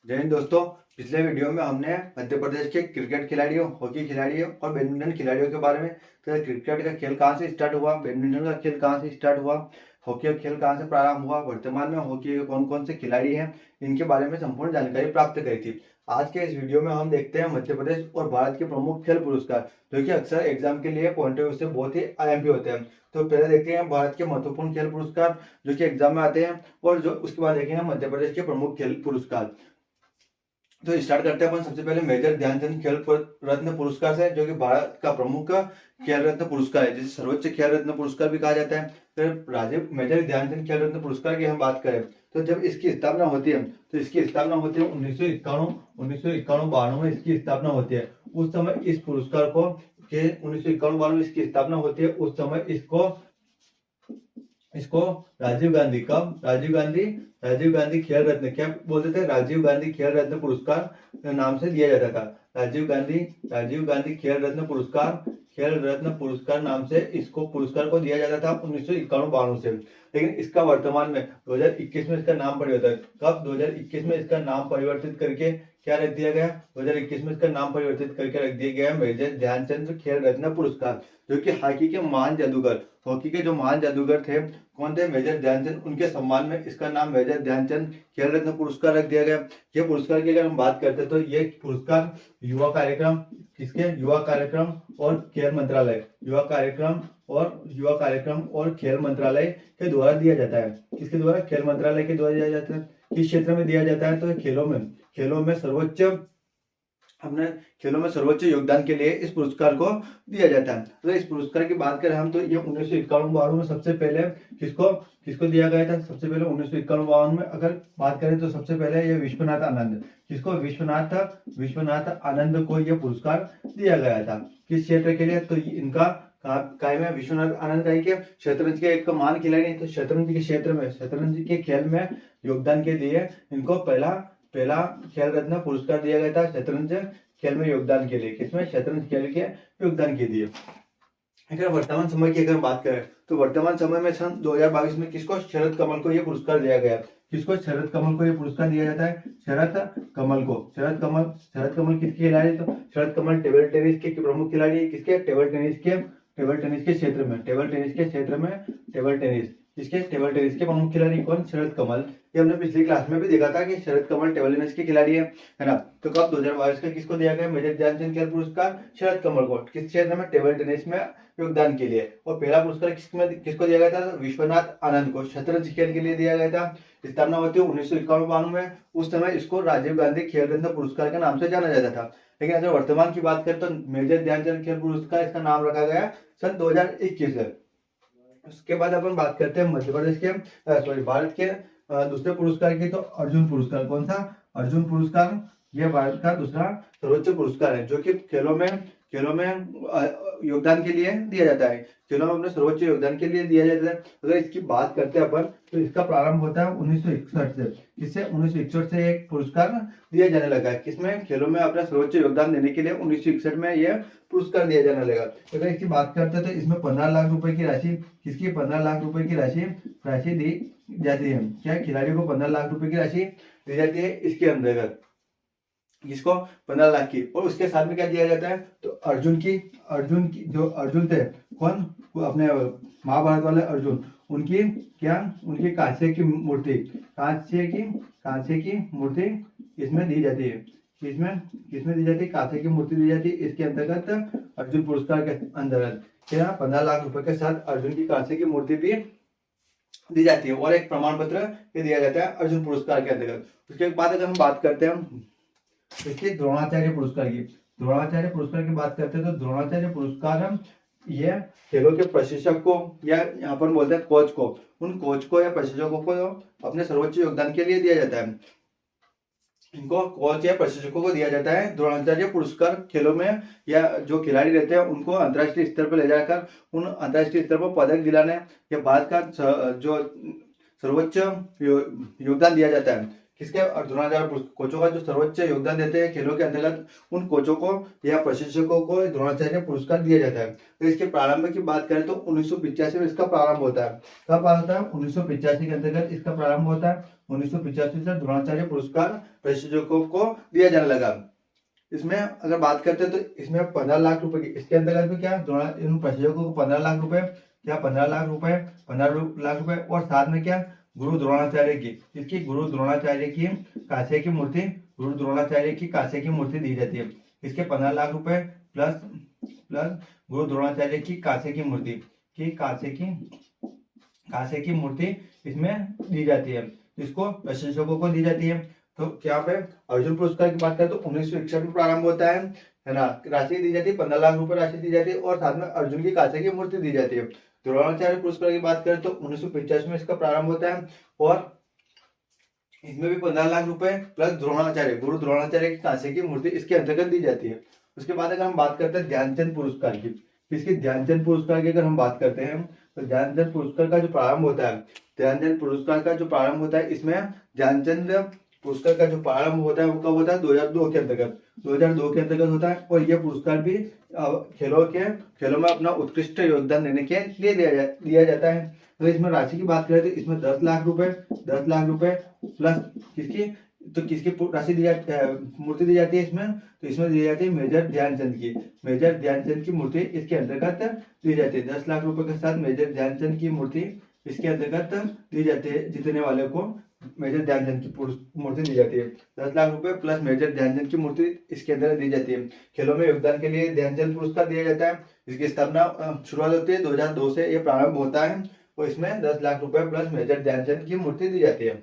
जय हिंद दोस्तों। पिछले वीडियो में हमने मध्य प्रदेश के क्रिकेट खिलाड़ियों, हॉकी खिलाड़ियों और बैडमिंटन खिलाड़ियों के बारे में, तो क्रिकेट का खेल कहाँ से स्टार्ट हुआ, बैडमिंटन का खेल कहाँ से स्टार्ट हुआ, हॉकी का खेल कहाँ से प्रारंभ हुआ, वर्तमान में हॉकी के कौन कौन से खिलाड़ी हैं, इनके बारे में संपूर्ण जानकारी प्राप्त करी थी। आज के इस वीडियो में हम देखते हैं मध्य प्रदेश और भारत के प्रमुख खेल पुरस्कार, जो कि अक्सर एग्जाम के लिए पॉइंट ऑफ व्यू से बहुत ही अहम भी होते हैं। तो पहले देखते हैं भारत के महत्वपूर्ण खेल पुरस्कार जो कि एग्जाम में आते हैं, और जो उसके बाद देखेंगे मध्य प्रदेश के प्रमुख खेल पुरस्कार। तो स्टार्ट करते हैं अपन सबसे पहले मेजर ध्यानचंद खेल रत्न पुरस्कार से, जो कि भारत का प्रमुख खेल रत्न पुरस्कार है, जिसे सर्वोच्च खेल रत्न पुरस्कार भी कहा जाता है। फिर राजीव मेजर ध्यानचंद खेल रत्न पुरस्कार की हम बात करें तो जब इसकी स्थापना होती है, तो इसकी स्थापना होती है 1991-92 में इसकी स्थापना होती है। उस समय इस पुरस्कार को, के 1991-92 में इसकी स्थापना होती है, उस समय इसको इसको राजीव गांधी, कब राजीव गांधी खेल रत्न, क्या बोलते थे, राजीव गांधी खेल रत्न पुरस्कार नाम से दिया जाता था। राजीव गांधी खेल रत्न पुरस्कार नाम से इसको पुरस्कार को दिया जाता था 1991-92 से। लेकिन इसका वर्तमान में 2021 में इसका नाम परिवर्तित, कब 2021 में इसका नाम परिवर्तित करके क्या रख दिया गया, 2021 में इसका नाम परिवर्तित करके रख दिया गया मेजर ध्यानचंद खेल रत्न पुरस्कार, जो कि हॉकी के जो महान जादूगर थे, कौन थे, मेजर ध्यानचंद, उनके सम्मान में इसका नाम मेजर ध्यानचंद खेल रत्न पुरस्कार रख दिया गया। ये पुरस्कार की अगर हम बात करते हैं तो ये पुरस्कार युवा कार्यक्रम, युवा कार्यक्रम और खेल मंत्रालय, युवा कार्यक्रम और खेल मंत्रालय के द्वारा दिया जाता है। किसके द्वारा, खेल मंत्रालय के द्वारा दिया जाता है। किस क्षेत्र में दिया जाता है, तो खेलों में सर्वोच्च योगदान के लिए इस पुरस्कार को दिया जाता है। तो इस पुरस्कार की बात करें हम तो ये 1991-92 में सबसे पहले किसको दिया गया था, सबसे पहले 1991-92 में अगर बात करें तो सबसे पहले ये विश्वनाथ आनंद, विश्वनाथ आनंद को यह पुरस्कार दिया गया था। किस क्षेत्र के लिए, तो इनका कायम है, विश्वनाथ आनंद का के शतरंज के एक महान खिलाड़ी, तो शतरंज के खेल में योगदान के लिए इनको पहला खेल रत्न पुरस्कार दिया गया था, शतरंज खेल में योगदान के लिए। किसमें, शतरंज खेल के योगदान के लिए। अगर वर्तमान समय की अगर बात करें तो वर्तमान समय में सन 2022 में किसको, शरद कमल को यह पुरस्कार दिया गया। किसको, शरद कमल को यह पुरस्कार दिया जाता है, शरद कमल किसके खिलाड़ी, तो शरद कमल टेबल टेनिस के प्रमुख खिलाड़ी है। किसके, टेबल टेनिस के क्षेत्र में, टेबल टेनिस के प्रमुख खिलाड़ी कौन, शरद कमल। ये हमने पिछली क्लास में भी देखा था कि शरद कमल टेबल टेनिस के खिलाड़ी है ना। तो कब 2022 का किसको दिया गया मेजर ध्यानचंद खेल पुरस्कार, शरद कमल को, किस क्षेत्र में, टेबल टेनिस में योगदान के लिए। और पहला पुरस्कार किसको दिया गया था, विश्वनाथ आनंद को शतरंज खेल के लिए दिया गया था। स्थापना होती है 1991-92 में। उस समय इसको राजीव गांधी खेल रत्न पुरस्कार के नाम से जाना जाता था। लेकिन अगर वर्तमान की बात करें तो मेजर ध्यानचंद खेल पुरस्कार इसका नाम रखा गया सन 2021 है। उसके बाद अपन बात करते हैं मध्य प्रदेश के भारत के दूसरे पुरस्कार की, तो अर्जुन पुरस्कार। कौन सा, अर्जुन पुरस्कार, यह भारत का दूसरा सर्वोच्च पुरस्कार है, जो कि खेलों में योगदान के लिए दिया जाता है। खेलों में अपने सर्वोच्च योगदान के लिए दिया जाता है। अगर इसकी बात करते हैं अपन तो इसका प्रारंभ होता है 1961 से। किससे, 1961 से एक पुरस्कार दिया जाने लगा है। किसमें, खेलों में अपना सर्वोच्च योगदान देने के लिए 1961 में यह पुरस्कार दिया जाने लगा। अगर इसकी बात करते हैं तो इसमें 15 लाख रुपए की राशि, किसकी, 15 लाख रुपए की राशि दी जाती है। क्या, खिलाड़ियों को 15 लाख रुपए की राशि दी जाती है इसके अंतर्गत। किसको, 15 लाख की। और उसके साथ में क्या दिया जाता है, तो अर्जुन की जो अर्जुन थे, कौन, अपने महाभारत वाले अर्जुन, उनकी कांस्य की मूर्ति इसमें दी जाती है। किसमें दी जाती है, कांस्य की मूर्ति दी जाती है। इसके अंतर्गत अर्जुन पुरस्कार के अंतर्गत क्या 15 लाख रुपए के साथ अर्जुन की कांस्य की मूर्ति भी दी जाती है, और एक प्रमाण पत्र भी दिया जाता है अर्जुन पुरस्कार के अंतर्गत। उसके बाद अगर हम बात करते हैं इसके द्रोणाचार्य पुरस्कार की बात करते हैं तो द्रोणाचार्य पुरस्कार ये खेलों के प्रशिक्षक को, या यहाँ पर बोलते हैं कोच को, उन कोच को या प्रशिक्षकों को अपने सर्वोच्च योगदान के लिए दिया जाता है। इनको कोच या प्रशिक्षकों को दिया जाता है द्रोणाचार्य पुरस्कार। खेलों में या जो खिलाड़ी रहते हैं उनको अंतर्राष्ट्रीय स्तर पर ले जाकर उन अंतर्राष्ट्रीय स्तर पर पदक दिलाने या भारत का जो सर्वोच्च योगदान दिया जाता है किसके द्रोणाचार्य कोचों का जो सर्वोच्च योगदान देते हैं खेलों के अंतर्गत उन कोचों को या प्रशिक्षकों को द्रोणाचार्य पुरस्कार दिया जाता है। तो इसके प्रारंभ की बात करें तो 1985 में इसका प्रारंभ होता है। कब होता है? 1985 के अंतर्गत इसका प्रारंभ होता है। 1985 से द्रोणाचार्य पुरस्कार प्रशिक्षकों को दिया जाने लगा। इसमें अगर बात करते हैं तो इसमें 15 लाख रुपए की, इसके अंतर्गत भी क्या इन प्रशिक्षकों को 15 लाख रुपए, क्या 15 लाख रुपए, 15 लाख रुपए और साथ में क्या गुरु द्रोणाचार्य की, इसकी गुरु द्रोणाचार्य की कांसे की मूर्ति, गुरु द्रोणाचार्य की कांसे की मूर्ति दी जाती है। इसके 15 लाख रुपए प्लस प्लस गुरु द्रोणाचार्य की कांसे की मूर्ति कांसे की मूर्ति इसमें दी जाती है, इसको प्रशिक्षकों को दी जाती है। तो क्या पे अर्जुन पुरस्कार की बात करें तो 1961 में प्रारंभ होता है ना। राशि दी जाती है 15 लाख रुपए राशि दी जाती है और साथ में अर्जुन की कांसे की मूर्ति दी जाती है। द्रोणाचार्य पुरस्कार की बात करें तो 1985 में इसका प्रारंभ होता है और इसमें भी 15 लाख रुपए प्लस गुरु द्रोणाचार्य की कांसे की मूर्ति इसके अंतर्गत दी जाती है। उसके बाद अगर हम बात करते हैं ध्यानचंद पुरस्कार की, इसके ध्यानचंद पुरस्कार की अगर हम बात करते हैं तो ध्यानचंद पुरस्कार का जो प्रारंभ होता है, ध्यानचंद पुरस्कार का जो प्रारंभ होता है इसमें ध्यानचंद पुरस्कार का जो प्रारंभ होता है वो कब होता है? 2002 के अंतर्गत होता है और यह पुरस्कार भी खेलों में अपना उत्कृष्ट योगदान देने के लिए दिया जाता है। तो इसमें राशि की बात करें तो इसमें 10 लाख रुपए प्लस किसकी राशि दी जाती है, मूर्ति दी जाती है इसमें, तो इसमें दी जाती है मेजर ध्यानचंद की मूर्ति इसके अंतर्गत दी जाती है। 10 लाख रुपए के साथ मेजर ध्यानचंद की मूर्ति इसके अंतर्गत दी जाती है। जीतने वाले को मेजर ध्यानचंद की मूर्ति दी जाती है। 10 लाख रुपए प्लस मेजर ध्यानचंद की मूर्ति इसके अंदर दी जाती है। खेलों में योगदान के लिए ध्यानचंद पुरस्कार दिया जाता है। इसकी स्थापना शुरुआत होती है 2002 से ये प्रारंभ होता है और इसमें 10 लाख रुपए प्लस मेजर ध्यानचंद की मूर्ति दी जाती है।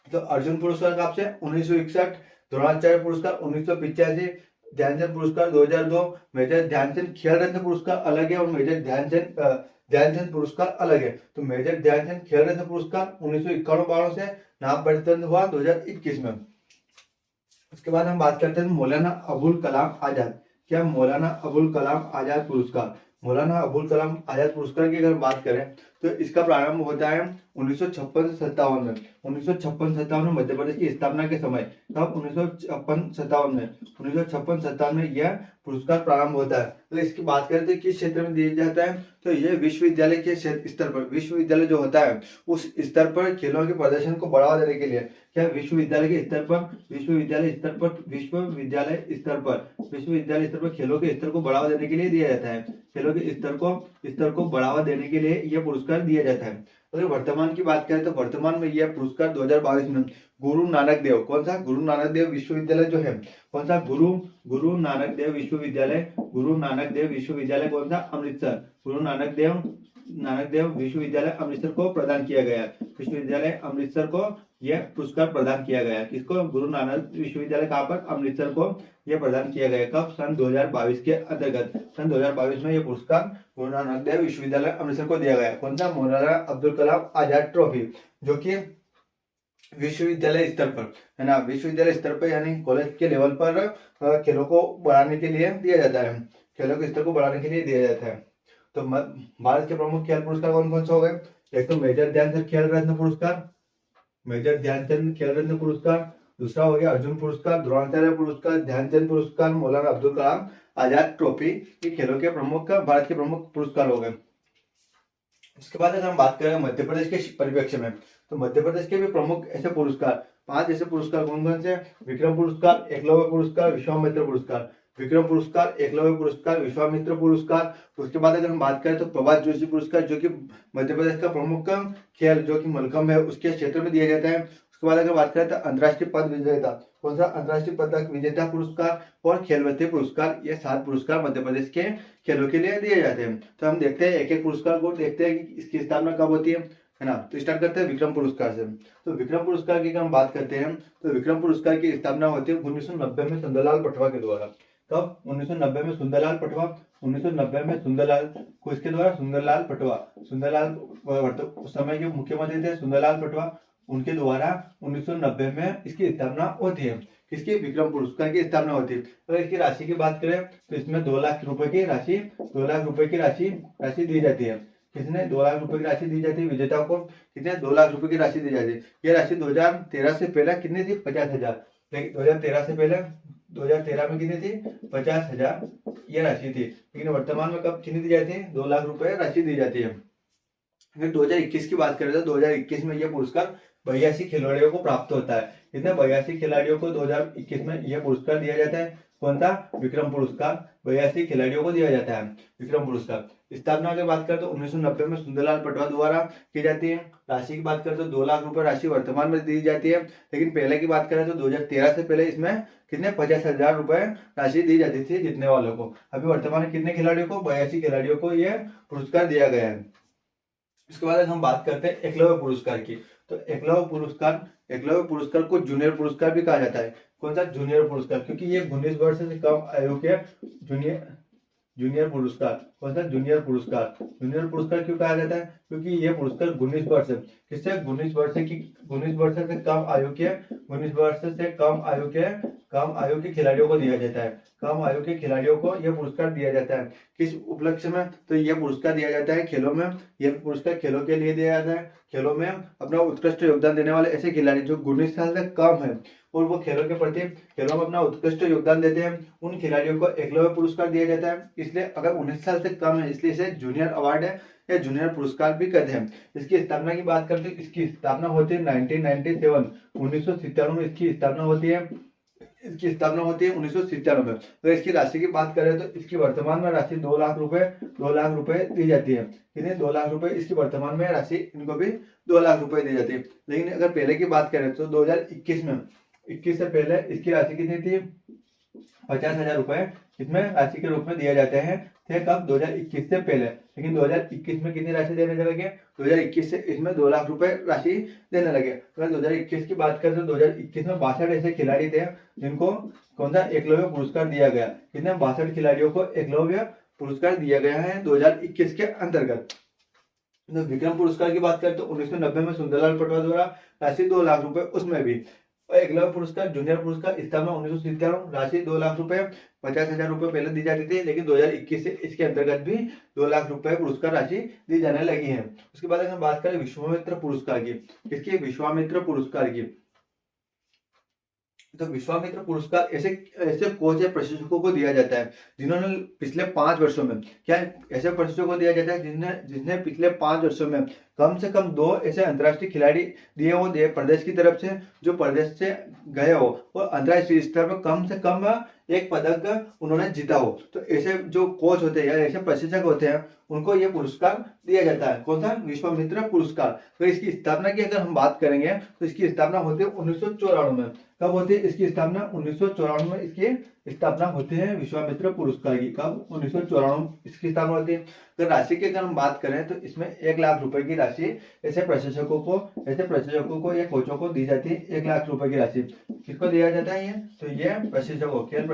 तो अर्जुन पुरस्कार कब से? 1961, द्रोणाचार्य पुरस्कार 1985, ध्यानचंद पुरस्कार 2002, मेजर ध्यानचंद खेल रत्न पुरस्कार अलग है और मेजर ध्यानचंद पुरस्कार अलग है। तो मेजर ध्यानचंद खेल रत्न पुरस्कार 1991-92 से नाम परिवर्तन हुआ 2021 में। उसके बाद हम बात करते हैं मौलाना अबुल कलाम आजाद। क्या मौलाना अबुल कलाम आजाद पुरस्कार, मौलाना अबुल कलाम आजाद पुरस्कार की अगर बात करें तो इसका प्रारंभ होता है 1956 से 57 में। 1956-57 में मध्य प्रदेश की स्थापना के समय, तब 1956-57 में यह पुरस्कार प्रारंभ होता है। तो इसकी बात करें तो किस क्षेत्र में दिया जाता है, तो यह विश्वविद्यालय के स्तर पर, विश्वविद्यालय जो होता है उस स्तर पर खेलों के प्रदर्शन को बढ़ावा देने के लिए, क्या विश्वविद्यालय स्तर पर खेलों के स्तर को बढ़ावा देने के लिए दिया जाता है। खेलों के स्तर को बढ़ावा देने के लिए यह पुरस्कार दिया जाता है। अगर वर्तमान की बात करें तो वर्तमान में यह पुरस्कार 2022 में गुरु नानक देव, कौन सा? गुरु नानक देव विश्वविद्यालय जो है, कौन सा? गुरु नानक देव विश्वविद्यालय कौन सा? अमृतसर। गुरु नानक देव विश्वविद्यालय अमृतसर को प्रदान किया गया। विश्वविद्यालय अमृतसर को यह पुरस्कार प्रदान किया गया। किसको? गुरु नानक विश्वविद्यालय कहाँ पर? अमृतसर को यह प्रदान किया गया। कब? सन 2022 के अंतर्गत। सन 2022 में यह पुरस्कार गुरु नानक देव विश्वविद्यालय अमृतसर को दिया गया। कौन सा? मौलाना अब्दुल कलाम आजाद ट्रॉफी, जो कि विश्वविद्यालय स्तर पर है ना, विश्वविद्यालय स्तर पर यानी कॉलेज के लेवल पर खेलों को बढ़ाने के लिए दिया जाता है, खेलों के स्तर को बढ़ाने के लिए दिया जाता है। तो भारत के प्रमुख खेल पुरस्कार कौन कौन से हो गए? एक तो मेजर ध्यानचंद खेल रत्न पुरस्कार, दूसरा हो गया अर्जुन पुरस्कार, द्रोणाचार्य पुरस्कार, ध्यानचंद पुरस्कार, मौलाना अब्दुल कलाम आजाद ट्रॉफी। ये खेलों के भारत के प्रमुख पुरस्कार हो गए। उसके बाद अगर हम बात करें मध्य प्रदेश के परिप्रेक्ष्य में, तो मध्य प्रदेश के भी प्रमुख ऐसे पुरस्कार, 5 ऐसे पुरस्कार कौन कौन से? विक्रम पुरस्कार, एकलव्य पुरस्कार, विश्वामित्र पुरस्कार। विक्रम पुरस्कार, एकलव्य पुरस्कार, विश्वामित्र पुरस्कार। उसके बाद अगर हम बात करें तो प्रभात जोशी पुरस्कार, जो कि मध्य प्रदेश का प्रमुख खेल जो कि मलखम्ब है उसके क्षेत्र में दिया जाता है। उसके बाद अगर बात करें तो अंतर्राष्ट्रीय पद विजेता, कौन सा? अंतर्राष्ट्रीय पदक विजेता पुरस्कार और खेल रत्न पुरस्कार। ये 7 पुरस्कार मध्य प्रदेश के खेलों के लिए दिए जाते हैं। तो हम देखते हैं एक एक पुरस्कार को, देखते हैं कि इसकी स्थापना कब होती है ना। तो स्टार्ट करते हैं विक्रम पुरस्कार से। तो विक्रम पुरस्कार की हम बात करते हैं तो विक्रम पुरस्कार की स्थापना होती है 1990 में सुंदरलाल पटवा के द्वारा। कब? 1990 में सुंदरलाल पटवा, 1990 में सुंदरलाल पटवा, उस समय के मुख्यमंत्री थे सुंदरलाल पटवा, उनके द्वारा 1990 में इसकी स्थापना होती है। किसकी? विक्रम पुरस्कार की स्थापना होती है। अगर इसकी राशि की बात करें तो इसमें 2 लाख रुपए की राशि दी जाती है। कितने 2 लाख रुपए की राशि दी जाती है विजेताओं को, कितने 2 लाख रुपए की राशि दी जाती है। ये राशि 2013 से पहले कितनी थी 50,000, लेकिन 2013 से पहले 2013 में कितनी थी 50,000 ये राशि थी, लेकिन वर्तमान में कब कितनी दी जाती है 2 लाख रुपए राशि दी जाती है। फिर 2021 की बात करें तो 2021 में यह पुरस्कार 82 खिलाड़ियों को प्राप्त होता है। कितने 82 खिलाड़ियों को 2021 में यह पुरस्कार दिया जाता है, कौन सा विक्रम पुरस्कार 82 खिलाड़ियों को दिया जाता है विक्रम पुरस्कार। स्थापना की बात करें तो 1990 में सुंदरलाल पटवा द्वारा की जाती है। राशि की बात करें तो 2 लाख रुपए राशि वर्तमान में दी जाती है, लेकिन पहले की बात करें तो 2013 से पहले इसमें कितने 50,000 रुपए राशि दी जाती थी जीतने वालों को। अभी वर्तमान में कितने खिलाड़ियों को 82 खिलाड़ियों को यह पुरस्कार दिया गया है। इसके बाद हम बात करते हैं एकलव्य पुरस्कार की। तो एकलव्य पुरस्कार को जूनियर पुरस्कार भी कहा जाता है। कौन सा जूनियर पुरस्कार, क्योंकि ये 19 वर्ष से कम आयु के जूनियर पुरस्कार। कौन सा जूनियर पुरस्कार क्यों कहा जाता है, क्योंकि ये पुरस्कार 19 वर्ष किससे 19 वर्ष से कम आयु के 19 वर्ष से कम आयु के खिलाड़ियों को दिया जाता है। कम आयु के खिलाड़ियों को यह पुरस्कार दिया जाता है। किस उपलक्ष्य में, तो यह पुरस्कार दिया जाता है खेलों में। यह पुरस्कार खेलों के लिए दिया जाता है। खेलों में अपना उत्कृष्ट योगदान देने वाले ऐसे खिलाड़ी जो 19 साल से कम है और वो खेलों के प्रति खेलों में अपना उत्कृष्ट योगदान देते हैं, उन खिलाड़ियों को एकलव्य पुरस्कार दिया जाता है। इसलिए अगर 19 साल से कम है इसलिए इसे जूनियर अवार्ड है या जूनियर पुरस्कार भी कहते हैं। इसकी स्थापना की बात करते हैं, इसकी स्थापना होती है 1997 1997 में इसकी स्थापना होती है। 1997 में। तो इसकी राशि की बात करें तो इसकी वर्तमान में राशि 2 लाख रुपए दी जाती है। कितने 2 लाख रुपए इसकी वर्तमान में राशि, इनको भी 2 लाख रुपए दी जाती है। लेकिन अगर पहले की बात करें तो 2021 में 21 से पहले इसकी राशि कितनी थी 50,000 रुपए इसमें राशि के रूप में दिए जाते हैं थे कब 2021 से पहले। लेकिन 2021 में कितनी राशि देने लगे 2021 से इसमें 2 लाख रुपए राशि देने लगे। अगर 2021 की बात करें तो 2021 में 62 ऐसे खिलाड़ी थे जिनको कौन सा एकलव्य पुरस्कार दिया गया। कितने 62 खिलाड़ियों को एकलव्य पुरस्कार दिया गया है 2021 के अंतर्गत। तो विक्रम पुरस्कार की बात करें तो 1990 में सुंदरलाल पटवा द्वारा राशि 2 लाख रुपए, उसमें भी एकलव्य पुरस्कार जूनियर पुरस्कार स्थापना 1997 राशि 2 लाख रुपए 50,000 रुपए पहले दी जाती थी, लेकिन 2021 से इसके अंतर्गत भी 2 लाख रुपए पुरस्कार राशि दी जाने लगी है। उसके बाद अगर हम बात करें विश्वामित्र पुरस्कार की, किसकी विश्वामित्र पुरस्कार की। तो विश्वामित्र पुरस्कार ऐसे कोच या प्रशिक्षकों को दिया जाता है जिन्होंने पिछले 5 वर्षों में, क्या ऐसे प्रशिक्षकों को दिया जाता है जिसने पिछले 5 वर्षों में कम से कम 2 ऐसे अंतर्राष्ट्रीय खिलाड़ी दिए हो प्रदेश की तरफ से, जो प्रदेश से गए हो और अंतर्राष्ट्रीय स्तर पर कम से कम एक पदक उन्होंने जीता हो। तो ऐसे जो कोच होते हैं या ऐसे प्रशिक्षक होते हैं उनको ये पुरस्कार दिया जाता है। कौन सा विश्वामित्र पुरस्कार। तो इसकी स्थापना की अगर हम बात करेंगे तो इसकी स्थापना होती है 1994 में। कब होती है इसकी स्थापना 1994 में इसकी स्थापना होती है विश्वामित्र पुरस्कार की। कब 1994 इसकी स्थापना होती है। तो राशि की अगर हम बात करें तो इसमें 1 लाख रुपए की राशि ऐसे प्रशिक्षकों को या कोचों को दी जाती है। 1 लाख रुपए की राशि किसको दिया जाता है, ये तो ये प्रशिक्षकों खेल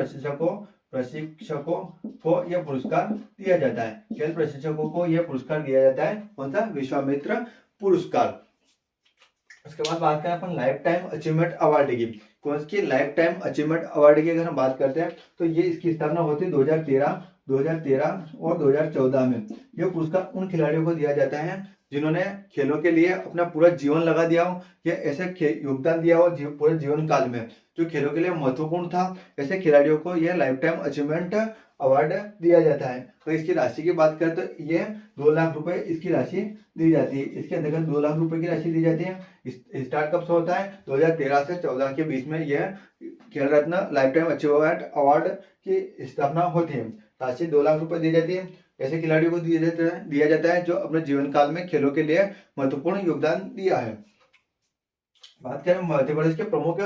प्रशिक्षकों को यह पुरस्कार दिया जाता है। खेल प्रशिक्षकों को यह पुरस्कार दिया जाता है। कौन सा विश्वामित्र पुरस्कार। उसके बाद बात करें अपन लाइफ टाइम अचीवमेंट अवार्ड की। कौन सी लाइफ टाइम अचीवमेंट अवार्ड की अगर हम बात करते हैं तो ये इसकी स्थापना होती है 2013 और 2014 में। यह पुरस्कार उन खिलाड़ियों को दिया जाता है जिन्होंने खेलों के लिए अपना पूरा जीवन लगा दिया हो या ऐसे योगदान दिया हो पूरे जीवन काल में जो खेलों के लिए महत्वपूर्ण था। ऐसे खिलाड़ियों को यह लाइफ टाइम अचीवमेंट अवार्ड दिया जाता है। तो इसकी राशि की बात करें तो ये 2 लाख रुपए इसकी राशि दी जाती है। इसके अंतर्गत 2 लाख रुपए की राशि दी जाती है। स्टार्ट कब से होता है 2013 से 14 के बीच में यह खेल रत्न लाइफ टाइम अचीवमेंट अवार्ड की स्थापना होती है। राशि 2 लाख रुपए दी जाती है। ऐसे खिलाड़ियों को दिया जाता है जो अपने जीवन काल में खेलों के लिए महत्वपूर्ण योगदान दिया है। बात करें मध्य प्रदेश के प्रमुख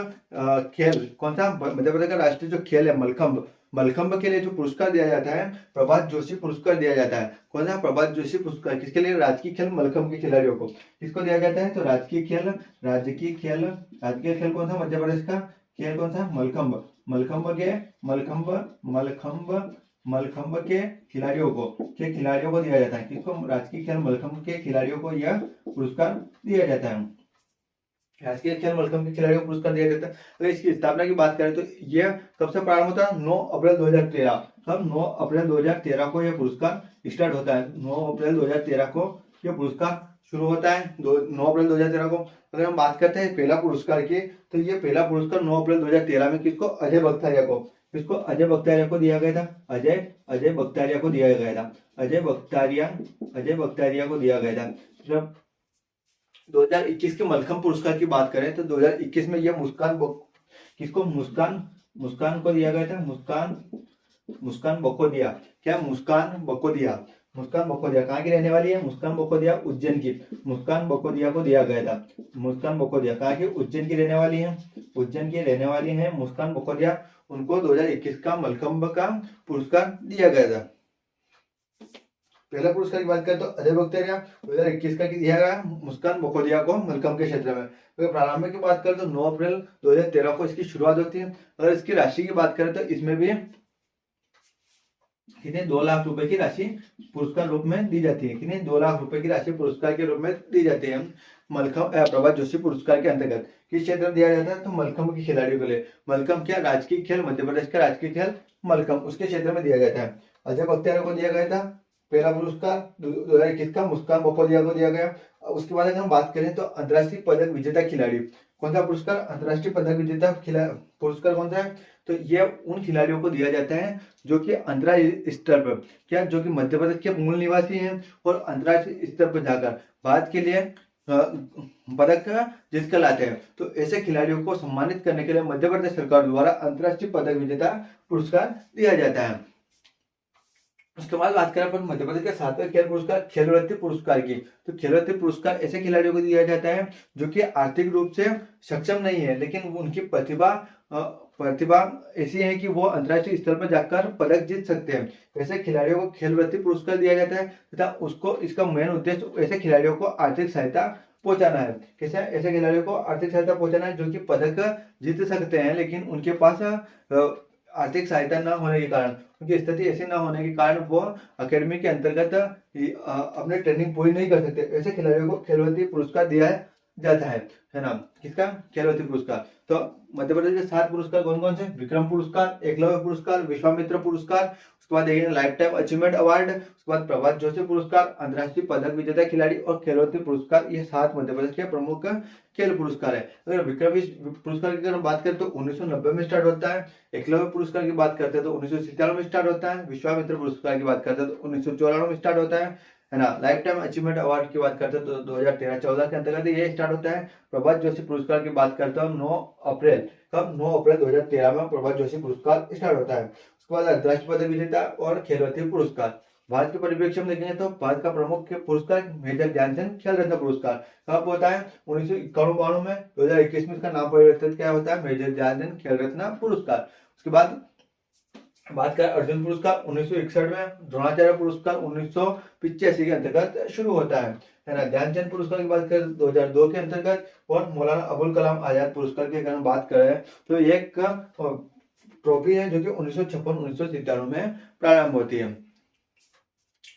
खेल, कौन सा मध्य प्रदेश का राष्ट्रीय जो खेल है मलखंब के लिए जो पुरस्कार दिया जाता है प्रभात जोशी पुरस्कार दिया जाता है। कौन सा प्रभात जोशी पुरस्कार किसके लिए, राजकीय खेल मलखंब के खिलाड़ियों को किसको दिया जाता है। तो राजकीय खेल कौन सा मध्य प्रदेश का खेल कौन सा मलखंब के खिलाड़ियों को दिया जाता है। किसको, राजकीय खेल मलखंब के खिलाड़ियों को यह पुरस्कार दिया जाता है। राजकीय खेल मलखंब के खिलाड़ियों को पुरस्कार दिया जाता है। अगर इसकी स्थापना की बात करें तो यह कब से प्रारंभ होता है 9 अप्रैल 2013। कब 9 अप्रैल 2013 को यह पुरस्कार स्टार्ट होता है। 9 अप्रैल 2013 को ये पुरस्कार शुरू होता है 9 अप्रैल 2013 को। अगर हम बात करते हैं पहला पुरस्कार की, तो ये पहला पुरस्कार 9 अप्रैल 2013 में किसको, अजय बख्तारिया को, किसको, अजय बख्तारिया को दिया गया था। अजय बख्तारिया को दिया गया था। अजय बख्तारिया को दिया गया था। जब 2021 के मलखम पुरस्कार की बात करें तो 2021 में यह किसको, मुस्कान को दिया गया था। मुस्कान बकोदिया। क्या, मुस्कान बकोदिया कहाँ की रहने वाली है, मुस्कान बकोदिया उज्जैन की। मुस्कान बकोदिया को दिया गया था। मुस्कान बकोदिया कहाँ की, उज्जैन की रहने वाली है। उज्जैन की रहने वाली है मुस्कान बकोदिया। उनको 2021 का मलखम्ब का पुरस्कार दिया गया था। पहला पुरस्कार की बात करें तो अजय बख्तारिया 2021 का दिया गया मुस्कान बकोदिया को मलखम्ब के क्षेत्र में। अगर प्रारंभ की बात करें तो 9 अप्रैल 2013 को इसकी शुरुआत होती है। अगर इसकी राशि की बात करें तो इसमें भी कितने 2 लाख रुपए की राशि पुरस्कार रूप में दी जाती है। कितने 2 लाख रुपए की राशि पुरस्कार के रूप में दी जाती है मलखम्ब प्रभात जोशी पुरस्कार के अंतर्गत। किस क्षेत्र में दिया जाता है, तो मलखम्ब के खिलाड़ियों के लिए। मलखम्ब क्या, राजकीय खेल, मध्य प्रदेश का राजकीय खेल मलखम्ब, उसके क्षेत्र में दिया जाता है। अजय बख्तियार को दिया गया था पहला पुरस्कार 2021 का, मुस्कान बकोदिया को दिया गया। उसके बाद अगर हम बात करें तो अंतर्राष्ट्रीय पदक विजेता खिलाड़ी, कौन सा पुरस्कार, अंतर्राष्ट्रीय पदक विजेता पुरस्कार कौन सा है, तो ये उन खिलाड़ियों को दिया जाता है जो कि अंतर्राष्ट्रीय स्तर पर, क्या, जो कि मध्य प्रदेश के मूल निवासी हैं और अंतर्राष्ट्रीय स्तर पर जाकर भारत के लिए पदक जीत कर लाते हैं। तो ऐसे खिलाड़ियों को सम्मानित करने के लिए मध्य प्रदेश सरकार द्वारा अंतर्राष्ट्रीय पदक विजेता पुरस्कार दिया जाता है। उसके बाद बात करें अपन मध्य प्रदेश के 7वें खेल पुरस्कार, खेल रत्न पुरस्कार की, तो खेल रत्न पुरस्कार ऐसे खिलाड़ियों को दिया जाता है जो कि आर्थिक रूप से सक्षम नहीं है, लेकिन उनकी प्रतिभा ऐसी है कि वो अंतर्राष्ट्रीय स्तर पर जाकर पदक जीत सकते हैं। ऐसे खिलाड़ियों को खेल रत्न पुरस्कार दिया जाता है तथा उसको इसका मेन उद्देश्य ऐसे खिलाड़ियों को आर्थिक सहायता पहुंचाना है। कैसे, ऐसे खिलाड़ियों को आर्थिक सहायता पहुंचाना है जो कि पदक जीत सकते हैं, लेकिन उनके पास आर्थिक सहायता न होने के कारण, उनकी स्थिति ऐसी न होने के कारण वो अकेडमी के अंतर्गत अपने ट्रेनिंग पूरी नहीं कर सकते। ऐसे खिलाड़ियों को खेल रत्न पुरस्कार दिया जाता है ना। किसका, खेल रत्न पुरस्कार। तो मध्य प्रदेश के 7 पुरस्कार कौन कौन से, विक्रम पुरस्कार, एकलव्य पुरस्कार, विश्वामित्र पुरस्कार, उसके बाद देखेंगे लाइफ टाइम अचीवमेंट अवार्ड, उसके बाद प्रभात जोशी पुरस्कार, अंतर्राष्ट्रीय पदक विजेता खिलाड़ी और खेल रत्न पुरस्कार। ये 7 मध्य प्रदेश के प्रमुख खेल पुरस्कार है। अगर विक्रम पुरस्कार की अगर बात करें तो 1990 में स्टार्ट होता है। एकलव्य पुरस्कार की बात करते हैं तो 1997 में स्टार्ट होता है। विश्वामित्र पुरस्कार की बात करते हैं तो 1994 में स्टार्ट होता है ना। लाइफ टाइम अचीवमेंट अवार्ड की बात करते हैं तो 2013-14 के अंतर्गत ये स्टार्ट होता है। प्रभात जोशी पुरस्कार की बात करता हूँ 9 अप्रैल, कब, 9 अप्रैल 2013 में प्रभात जोशी पुरस्कार स्टार्ट होता है। उसके बाद अंतर्राष्ट्रीय पदक विजेता और खेल रत्न पुरस्कार। भारत के परिप्रेक्ष्य में देखेंगे तो भारत का प्रमुख पुरस्कार मेजर ध्यानचंद खेल रत्न पुरस्कार कब होता है, 1991-92 में। 2021 में इसका नाम परिवर्तित क्या होता है, मेजर ध्यानचंद खेल रत्न पुरस्कार। उसके बाद बात करें अर्जुन पुरस्कार 1961 में, द्रोणाचार्य पुरस्कार 1985 के अंतर्गत शुरू होता है ना। ध्यानचंद पुरस्कार की बात करें 2002 के अंतर्गत, और मौलाना अबुल कलाम आजाद पुरस्कार की अगर हम बात करें तो एक ट्रॉफी है जो कि 1956-1997 में प्रारंभ होती है।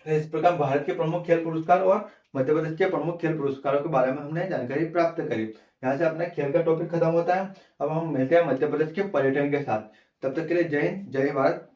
इस प्रकार भारत के प्रमुख खेल पुरस्कार और मध्य प्रदेश के प्रमुख खेल पुरस्कारों के बारे में हमने जानकारी प्राप्त करी। यहाँ से अपना खेल का टॉपिक खत्म होता है। अब हम मिलते हैं मध्य प्रदेश के पर्यटन के साथ। तब तक के लिए जय हिंद, जय भारत।